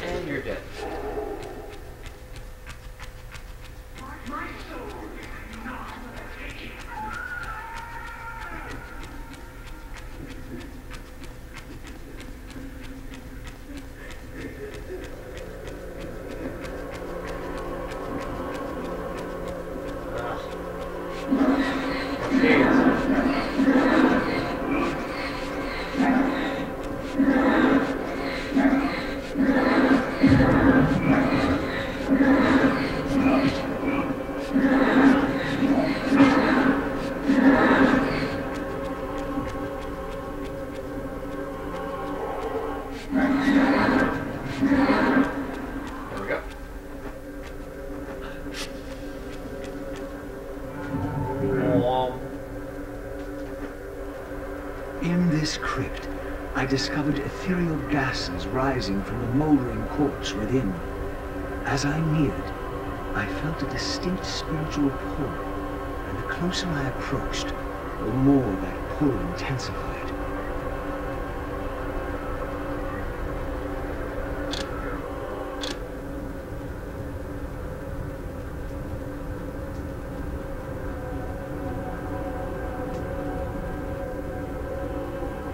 And you're dead. In this crypt, I discovered ethereal gases rising from the mouldering corpse within. As I neared, I felt a distinct spiritual pull, and the closer I approached, the more that pull intensified.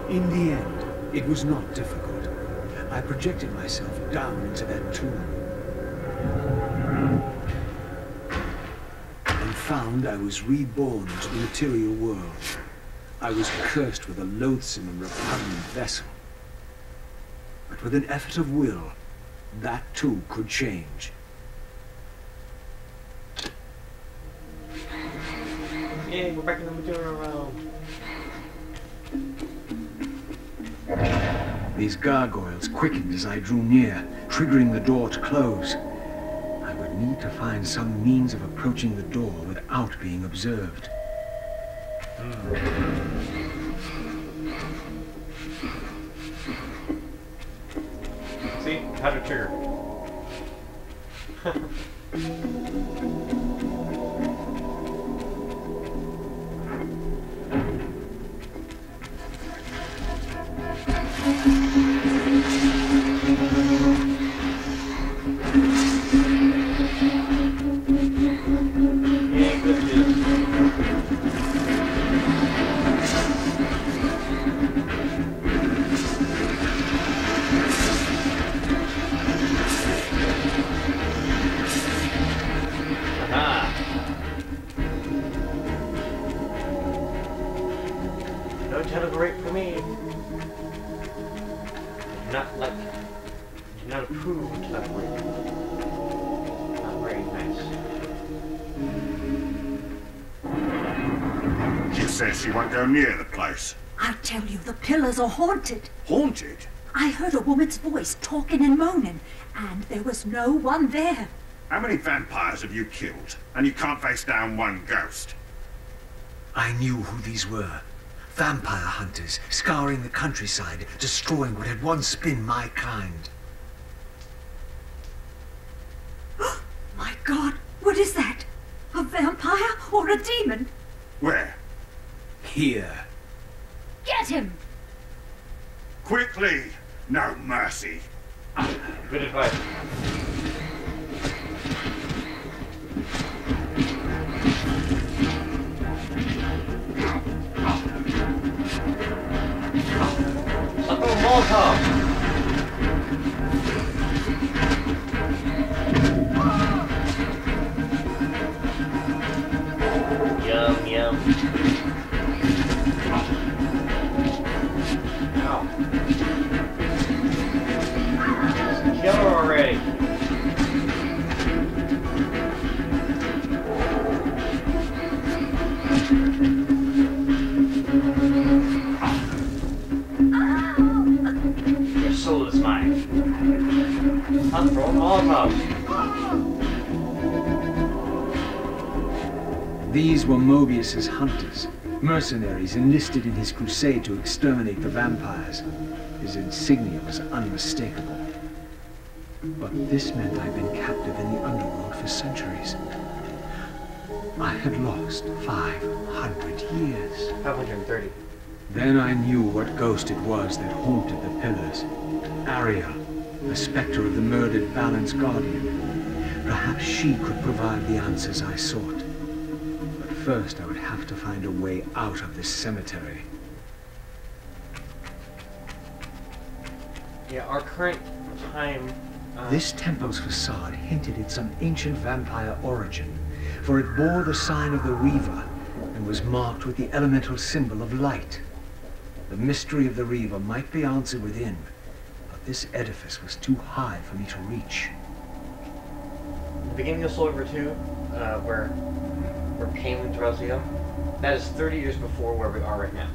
In the end, it was not difficult. I projected myself down into that tomb and found I was reborn into the material world. I was cursed with a loathsome and repugnant vessel. But with an effort of will, that too could change. Yay, we're back in the material realm. These gargoyles quickened as I drew near, triggering the door to close. I would need to find some means of approaching the door without being observed. See? How to trigger. No telegrate for me. Do not like, do not approve of telegrate. Not very nice. She says she won't go near the place. I tell you, the pillars are haunted. Haunted? I heard a woman's voice talking and moaning, and there was no one there. How many vampires have you killed? And you can't face down one ghost? I knew who these were. Vampire hunters, scouring the countryside, destroying what had once been my kind. My God, what is that? A vampire or a demon? Where? Here. Get him! Quickly! No mercy. Good advice. Molotov! Yum, yum. Ow. Kill her already. Your soul is mine. I'll throw them all out. These were Mobius's hunters, mercenaries enlisted in his crusade to exterminate the vampires. His insignia was unmistakable. But this meant I'd been captive in the underworld for centuries. I had lost 500 years. 530. Then I knew what ghost it was that haunted the pillars. Aria, the specter of the murdered Balance Guardian. Perhaps she could provide the answers I sought. But first I would have to find a way out of this cemetery. Yeah, our current time... This temple's facade hinted at some ancient vampire origin, for it bore the sign of the Reaver and was marked with the elemental symbol of light. The mystery of the Reaver might be answered within, but this edifice was too high for me to reach. The beginning of Soul River 2, where Kain leads Raziel, that is 30 years before where we are right now.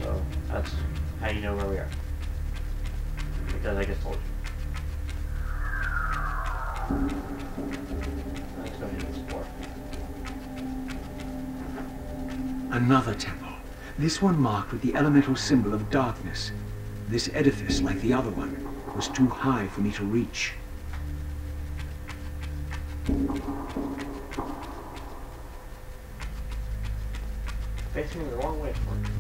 So that's how you know where we are. Because I just told you. Let's go ahead and explore. Another temple. This one marked with the elemental symbol of darkness. This edifice, like the other one, was too high for me to reach. Facing the wrong way for it.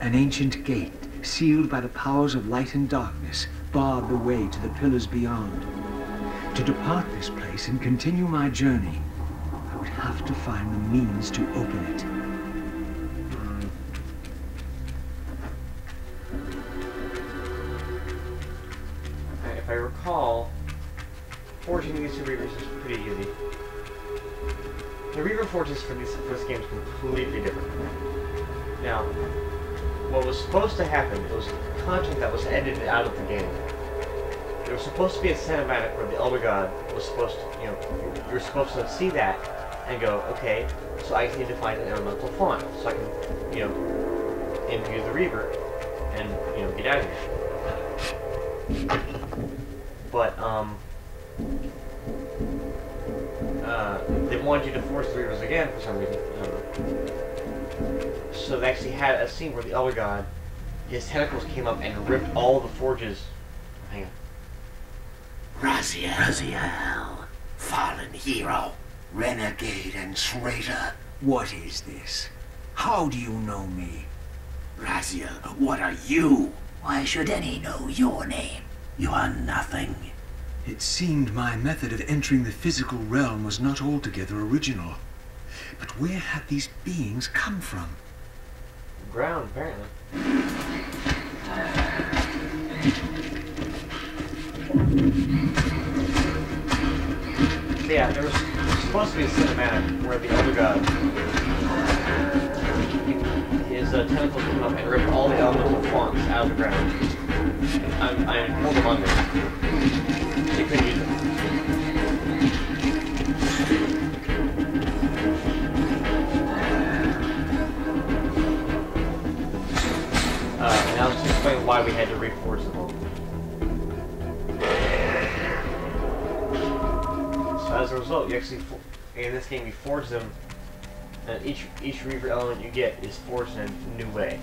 An ancient gate, sealed by the powers of light and darkness, barred the way to the pillars beyond. To depart this place and continue my journey, I would have to find the means to open it. If I recall, forging these two Reavers is pretty easy. The Reaver forges for this game is completely different. Now, what was supposed to happen, it was content that was edited out of the game. There was supposed to be a cinematic where the Elder God was supposed to, you were supposed to see that and go, okay, so I need to find an elemental font so I can, imbue the Reaver and, get out of here. But, they wanted you to force the Reavers again for some reason. I don't know. So they actually had a scene where the Elder God, his tentacles came up and ripped all the forges. Hang on. Raziel, fallen hero, renegade and traitor. What is this? How do you know me? Raziel, what are you? Why should any know your name? You are nothing. It seemed my method of entering the physical realm was not altogether original. But where had these beings come from? Ground, apparently. So yeah, there was supposed to be a cinematic where the Elder God, his tentacles came up and ripped all the elemental fonts out of the ground. I pulled them under. They couldn't use them. And I'll just explain why we had to reforge them. So as a result, you actually, in this game, you forge them, and each Reaver element you get is forged in a new way.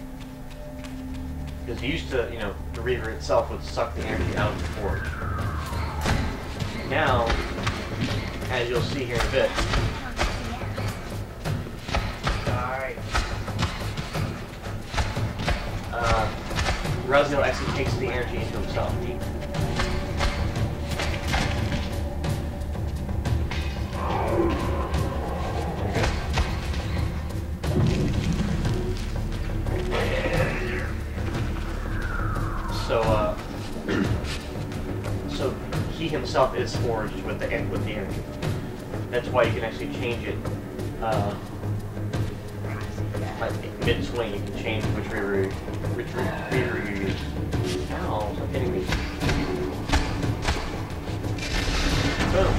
Because you used to, the Reaver itself would suck the energy out of the forge. Now, as you'll see here in a bit, Raziel actually takes the energy into himself. So he himself is forged with the energy. That's why you can actually change it. Like mid-swing, you can change which Reaver you use. Ow, stop hitting me. Boom.